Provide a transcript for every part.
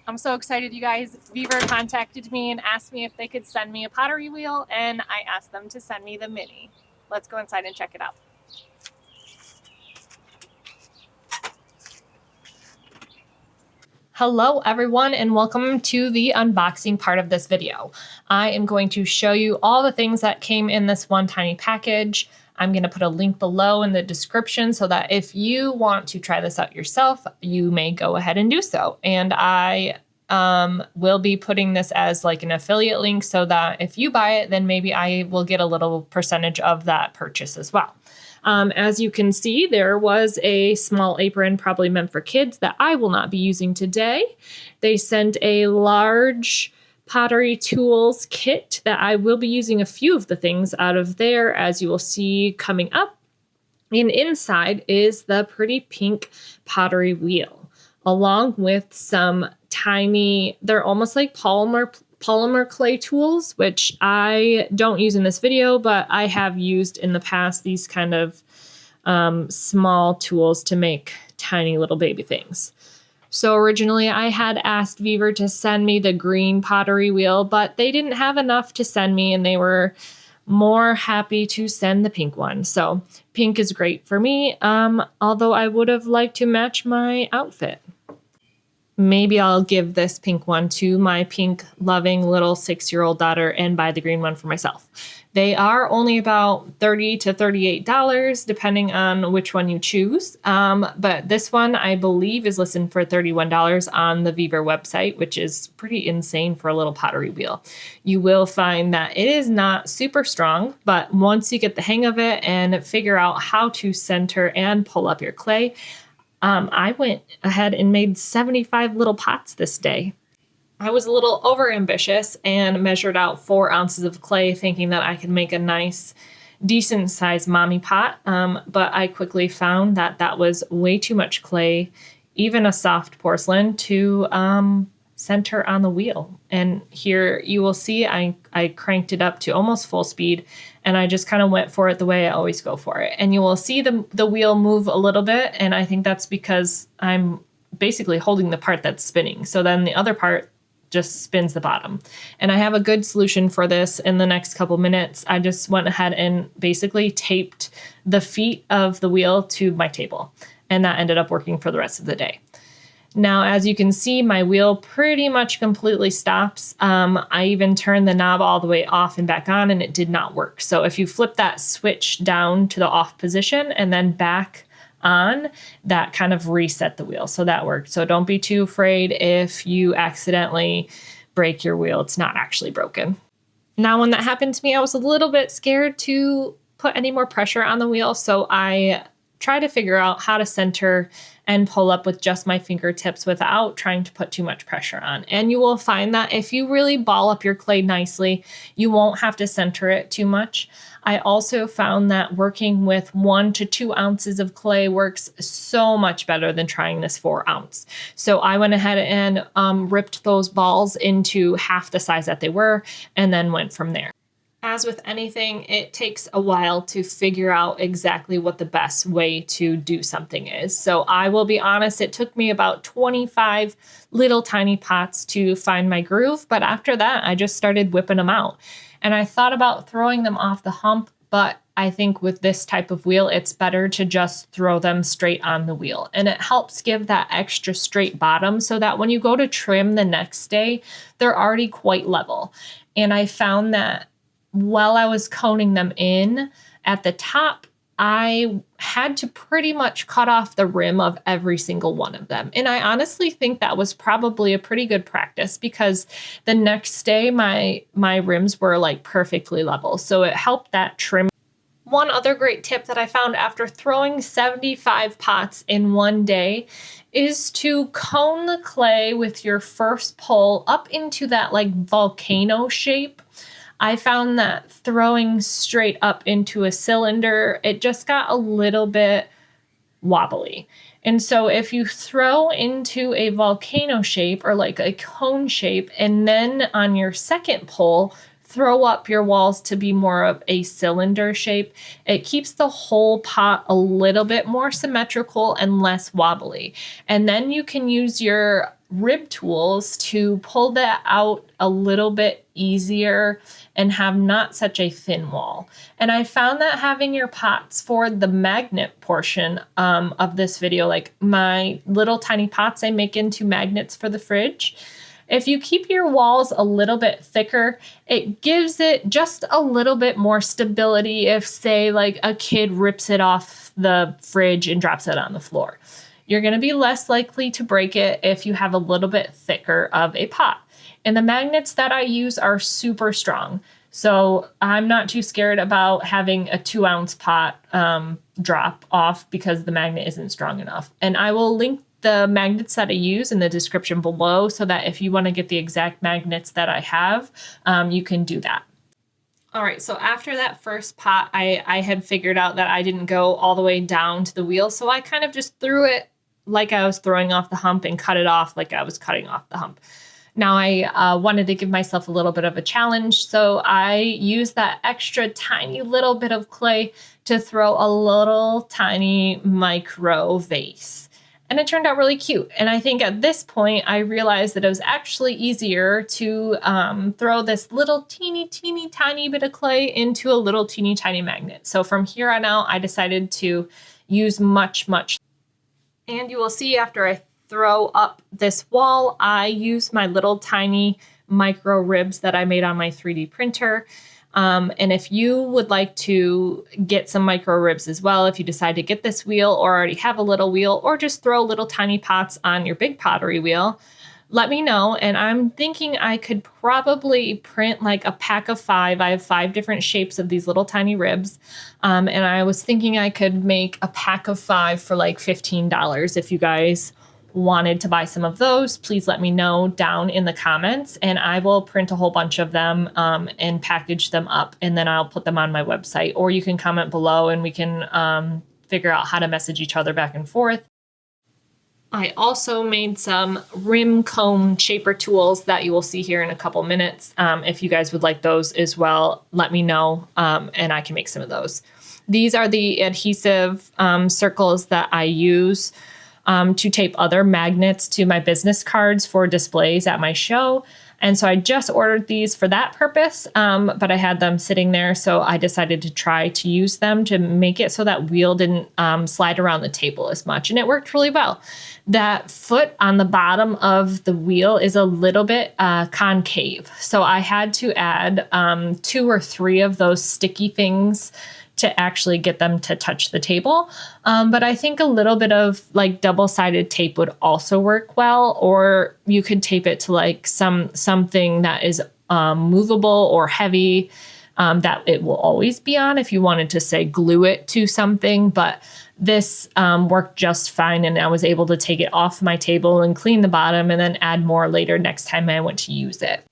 I'm so excited, you guys. Vevor contacted me and asked me if they could send me a pottery wheel, and I asked them to send me the Mini. Let's go inside and check it out. Hello everyone, and welcome to the unboxing part of this video. I am going to show you all the things that came in this one tiny package. I'm going to put a link below in the description so that if you want to try this out yourself, you may go ahead and do so. And I will be putting this as like an affiliate link so that if you buy it, then maybe I will get a little percentage of that purchase as well. As you can see, there was a small apron probably meant for kids that I will not be using today. They sent a large pottery tools kit that I will be using a few of the things out of there, as you will see coming up. And inside is the pretty pink pottery wheel, along with some tiny, they're almost like polymer clay tools, which I don't use in this video, but I have used in the past these kind of small tools to make tiny little baby things. So originally I had asked Vevor to send me the green pottery wheel, but they didn't have enough to send me, and they were more happy to send the pink one. So pink is great for me, although I would have liked to match my outfit. Maybe I'll give this pink one to my pink loving little 6-year-old daughter and buy the green one for myself. They are only about $30 to $38 depending on which one you choose. But this one I believe is listed for $31 on the Vevor website, which is pretty insane for a little pottery wheel. You will find that it is not super strong, but once you get the hang of it and figure out how to center and pull up your clay, I went ahead and made 75 little pots this day. I was a little over ambitious and measured out 4 ounces of clay, thinking that I could make a nice, decent sized mommy pot. But I quickly found that that was way too much clay, even a soft porcelain, to center on the wheel. And here you will see I cranked it up to almost full speed, and I just kind of went for it the way I always go for it. And you will see the wheel move a little bit, and I think that's because I'm basically holding the part that's spinning. So then the other part just spins the bottom. And I have a good solution for this in the next couple minutes. I just went ahead and basically taped the feet of the wheel to my table, and that ended up working for the rest of the day. Now, as you can see, my wheel pretty much completely stops. I even turned the knob all the way off and back on, and it did not work. So if you flip that switch down to the off position and then back on, that kind of reset the wheel. So that worked. So don't be too afraid if you accidentally break your wheel. It's not actually broken. Now, when that happened to me, I was a little bit scared to put any more pressure on the wheel. So I tried to figure out how to center and pull up with just my fingertips without trying to put too much pressure on. And you will find that if you really ball up your clay nicely, you won't have to center it too much. I also found that working with 1 to 2 ounces of clay works so much better than trying this 4 ounce. So I went ahead and ripped those balls into half the size that they were, and then went from there. As with anything, it takes a while to figure out exactly what the best way to do something is. So I will be honest, it took me about 25 little tiny pots to find my groove, but after that, I just started whipping them out. And I thought about throwing them off the hump, but I think with this type of wheel, it's better to just throw them straight on the wheel. And it helps give that extra straight bottom so that when you go to trim the next day, they're already quite level. And I found that while I was coning them in at the top, I had to pretty much cut off the rim of every single one of them. And I honestly think that was probably a pretty good practice, because the next day my rims were like perfectly level. So it helped that trim. One other great tip that I found after throwing 75 pots in one day is to cone the clay with your first pull up into that like volcano shape. I found that throwing straight up into a cylinder, it just got a little bit wobbly. And so if you throw into a volcano shape or like a cone shape, and then on your second pull, throw up your walls to be more of a cylinder shape, it keeps the whole pot a little bit more symmetrical and less wobbly. And then you can use your rib tools to pull that out a little bit easier and have not such a thin wall. And I found that having your pots for the magnet portion of this video, like my little tiny pots I make into magnets for the fridge, if you keep your walls a little bit thicker, it gives it just a little bit more stability if, say, like a kid rips it off the fridge and drops it on the floor. You're going to be less likely to break it if you have a little bit thicker of a pot. And the magnets that I use are super strong. So I'm not too scared about having a 2-ounce pot drop off because the magnet isn't strong enough. And I will link the magnets that I use in the description below so that if you want to get the exact magnets that I have, you can do that. All right, so after that first pot, I had figured out that I didn't go all the way down to the wheel. So I kind of just threw it like I was throwing off the hump and cut it off like I was cutting off the hump. Now I wanted to give myself a little bit of a challenge, so I used that extra tiny little bit of clay to throw a little tiny micro vase. And it turned out really cute. And I think at this point, I realized that it was actually easier to throw this little teeny tiny bit of clay into a little teeny tiny magnet. So from here on out, I decided to use much. And you will see after I throw up this wall, I use my little tiny micro ribs that I made on my 3D printer. And if you would like to get some micro ribs as well, if you decide to get this wheel or already have a little wheel, or just throw little tiny pots on your big pottery wheel, let me know. And I'm thinking I could probably print like a pack of 5. I have 5 different shapes of these little tiny ribs. And I was thinking I could make a pack of 5 for like $15. If you guys wanted to buy some of those, please let me know down in the comments, and I will print a whole bunch of them and package them up, and then I'll put them on my website. Or you can comment below and we can figure out how to message each other back and forth. I also made some rim cone shaper tools that you will see here in a couple minutes. If you guys would like those as well, let me know and I can make some of those. These are the adhesive circles that I use to tape other magnets to my business cards for displays at my show. And so I just ordered these for that purpose, but I had them sitting there, so I decided to try to use them to make it so that wheel didn't slide around the table as much, and it worked really well. That foot on the bottom of the wheel is a little bit concave, so I had to add 2 or 3 of those sticky things to actually get them to touch the table. But I think a little bit of like double-sided tape would also work well, or you could tape it to like something that is movable or heavy that it will always be on if you wanted to, say, glue it to something. But this worked just fine, and I was able to take it off my table and clean the bottom and then add more later next time I went to use it.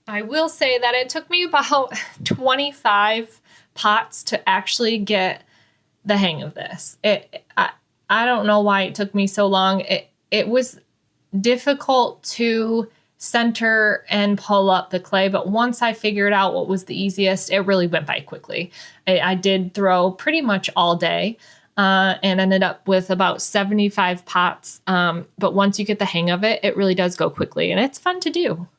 I will say that it took me about 25 pots to actually get the hang of this. I don't know why it took me so long. It was difficult to center and pull up the clay, but once I figured out what was the easiest, it really went by quickly. I did throw pretty much all day and ended up with about 75 pots. But once you get the hang of it, it really does go quickly, and it's fun to do.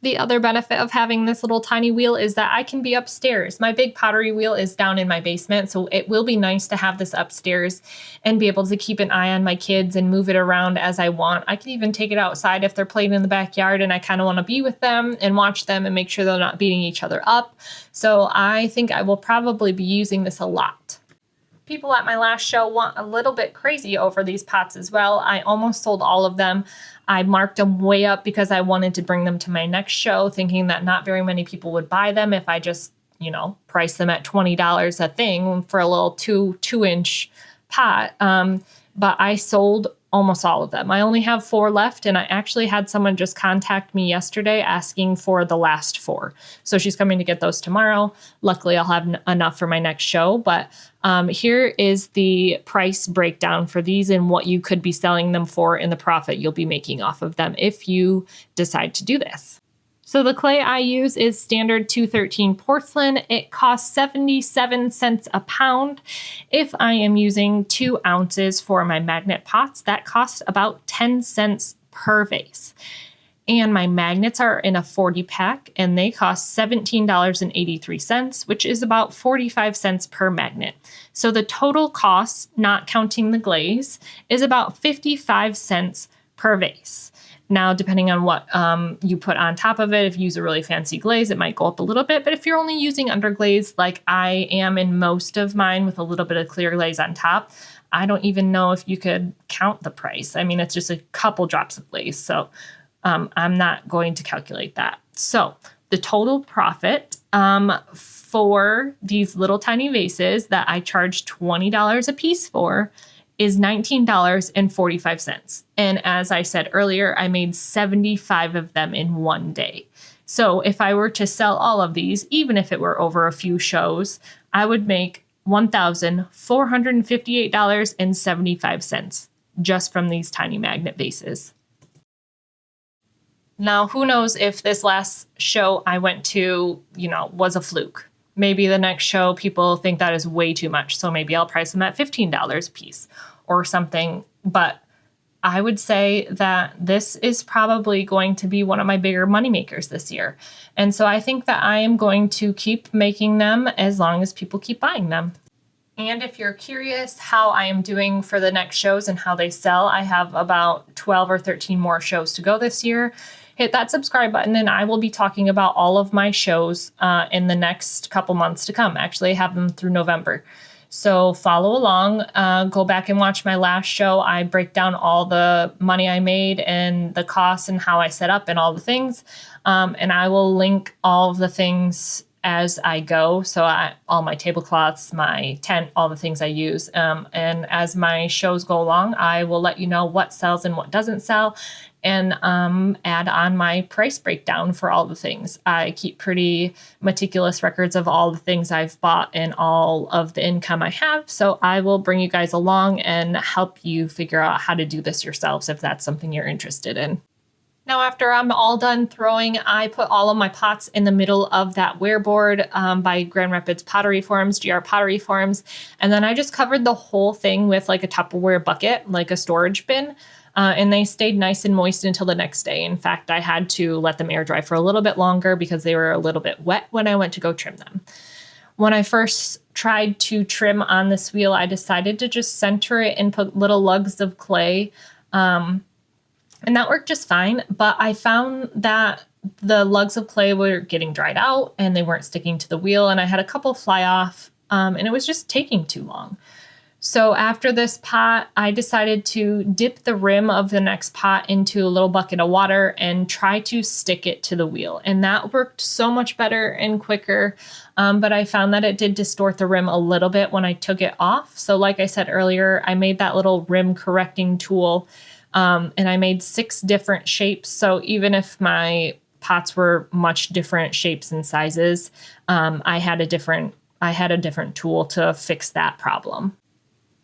The other benefit of having this little tiny wheel is that I can be upstairs. My big pottery wheel is down in my basement, so it will be nice to have this upstairs and be able to keep an eye on my kids and move it around as I want. I can even take it outside if they're playing in the backyard and I kind of want to be with them and watch them and make sure they're not beating each other up. So I think I will probably be using this a lot. People at my last show want a little bit crazy over these pots as well. I almost sold all of them. I marked them way up because I wanted to bring them to my next show, thinking that not very many people would buy them if I just, price them at $20 a thing for a little 2-inch pot. But I sold almost all of them. I only have 4 left, and I actually had someone just contact me yesterday asking for the last 4. So she's coming to get those tomorrow. Luckily, I'll have enough for my next show, but here is the price breakdown for these and what you could be selling them for and the profit you'll be making off of them if you decide to do this. So the clay I use is standard 213 porcelain. It costs 77 cents a pound. If I am using 2 ounces for my magnet pots, that costs about 10 cents per vase. And my magnets are in a 40 pack and they cost $17.83, which is about 45 cents per magnet. So the total cost, not counting the glaze, is about 55 cents per vase. Now, depending on what you put on top of it, if you use a really fancy glaze, it might go up a little bit. But if you're only using underglaze, like I am in most of mine with a little bit of clear glaze on top, I don't even know if you could count the price. I mean, it's just a couple drops of glaze. So I'm not going to calculate that. So the total profit for these little tiny vases that I charge $20 a piece for is $19.45. And as I said earlier, I made 75 of them in one day. So if I were to sell all of these, even if it were over a few shows, I would make $1,458.75 just from these tiny magnet vases. Now, who knows if this last show I went to, was a fluke. Maybe the next show people think that is way too much. So maybe I'll price them at $15 a piece or something. But I would say that this is probably going to be one of my bigger moneymakers this year. And so I think that I am going to keep making them as long as people keep buying them. And if you're curious how I am doing for the next shows and how they sell, I have about 12 or 13 more shows to go this year. Hit that subscribe button and I will be talking about all of my shows in the next couple months to come. Actually, I have them through November. So follow along, go back and watch my last show. I break down all the money I made and the costs and how I set up and all the things. And I will link all of the things as I go. So all my tablecloths, my tent, all the things I use. And as my shows go along, I will let you know what sells and what doesn't sell, and add on my price breakdown for all the things. I keep pretty meticulous records of all the things I've bought and all of the income I have. So I will bring you guys along and help you figure out how to do this yourselves if that's something you're interested in. Now, after I'm all done throwing, I put all of my pots in the middle of that wear board by Grand Rapids Pottery Forums, GR Pottery Forums. And then I just covered the whole thing with like a Tupperware bucket, like a storage bin. And they stayed nice and moist until the next day. In fact, I had to let them air dry for a little bit longer because they were a little bit wet when I went to go trim them. When I first tried to trim on this wheel, I decided to just center it and put little lugs of clay. And that worked just fine. But I found that the lugs of clay were getting dried out and they weren't sticking to the wheel. And I had a couple fly off and it was just taking too long. So after this pot, I decided to dip the rim of the next pot into a little bucket of water and try to stick it to the wheel. And that worked so much better and quicker. But I found that it did distort the rim a little bit when I took it off. So like I said earlier, I made that little rim correcting tool and I made 6 different shapes. So even if my pots were much different shapes and sizes, I had a different tool to fix that problem.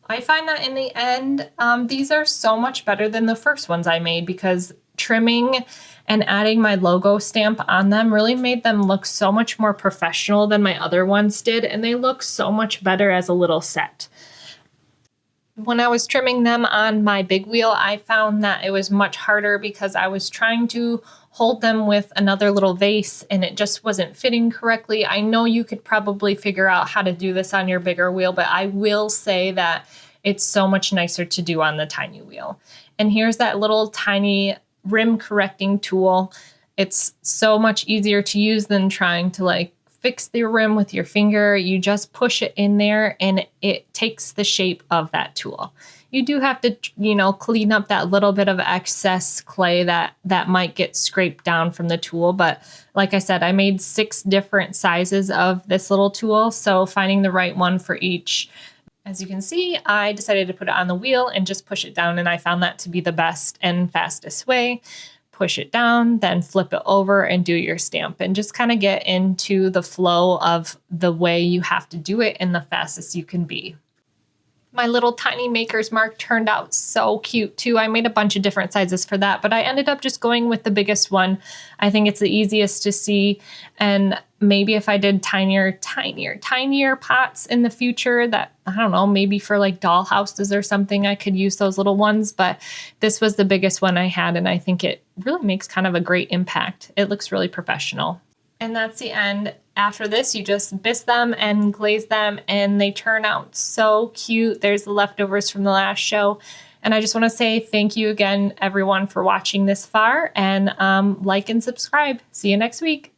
I find that in the end, these are so much better than the first ones I made because trimming and adding my logo stamp on them really made them look so much more professional than my other ones did, and they look so much better as a little set. When I was trimming them on my big wheel, I found that it was much harder because I was trying to hold them with another little vase and it just wasn't fitting correctly. I know you could probably figure out how to do this on your bigger wheel, but I will say that it's so much nicer to do on the tiny wheel. And here's that little tiny rim correcting tool. It's so much easier to use than trying to fix the rim with your finger. You just push it in there and it takes the shape of that tool. You do have to, clean up that little bit of excess clay that might get scraped down from the tool. But like I said, I made 6 different sizes of this little tool. So finding the right one for each. As you can see, I decided to put it on the wheel and just push it down. And I found that to be the best and fastest way. Push it down, then flip it over and do your stamp and just kind of get into the flow of the way you have to do it and the fastest you can be. My little tiny Maker's Mark turned out so cute too. I made a bunch of different sizes for that, but I ended up just going with the biggest one. I think it's the easiest to see. And maybe if I did tinier pots in the future, that, I don't know, maybe for like doll houses or something, I could use those little ones. But this was the biggest one I had, and I think it really makes kind of a great impact. It looks really professional. And that's the end. After this, you just bisque them and glaze them, and they turn out so cute. There's the leftovers from the last show. And I just want to say thank you again, everyone, for watching this far, and like and subscribe. See you next week.